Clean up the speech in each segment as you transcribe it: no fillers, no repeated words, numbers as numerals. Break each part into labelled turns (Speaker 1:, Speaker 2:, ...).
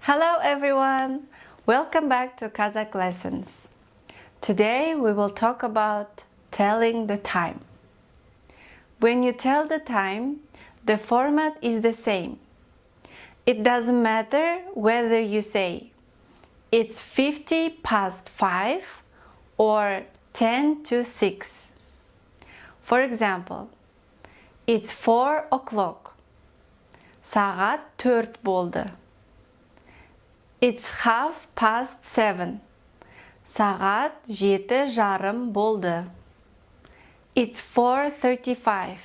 Speaker 1: Hello everyone! Welcome back to Kazakh Lessons. Today we will talk about telling the time. When you tell the time, the format is the same. It doesn't matter whether you say it's 50 past 5 or 10 to 6. For example, it's 4 o'clock. Saat 4 болды. It's 7:30. Saat 7:30 болды. It's 4:35.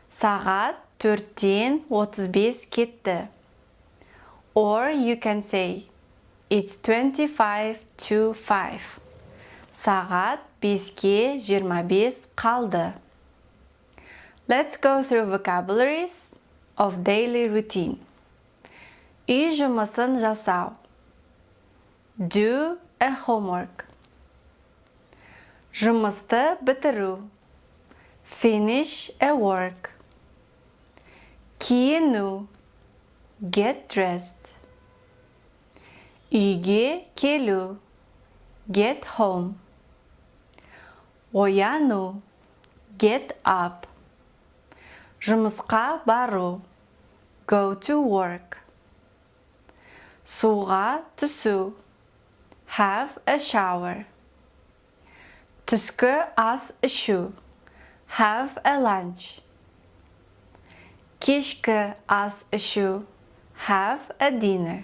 Speaker 1: Saat 4:35 кетті. Or you can say it's 25 to 5. Saat 5:25 қалды. Let's go through vocabularies of daily routine. Үй жұмысын жасау. Do a homework. Жұмысты бітіру. Finish a work. Киіну. Get dressed. Үйге келу. Get home. Ояну. Get up. Жұмысқа бару. Go to work. Суға түсу. Have a shower. Түскі ас ішу. Have a lunch. Кешкі ас ішу. Have a dinner.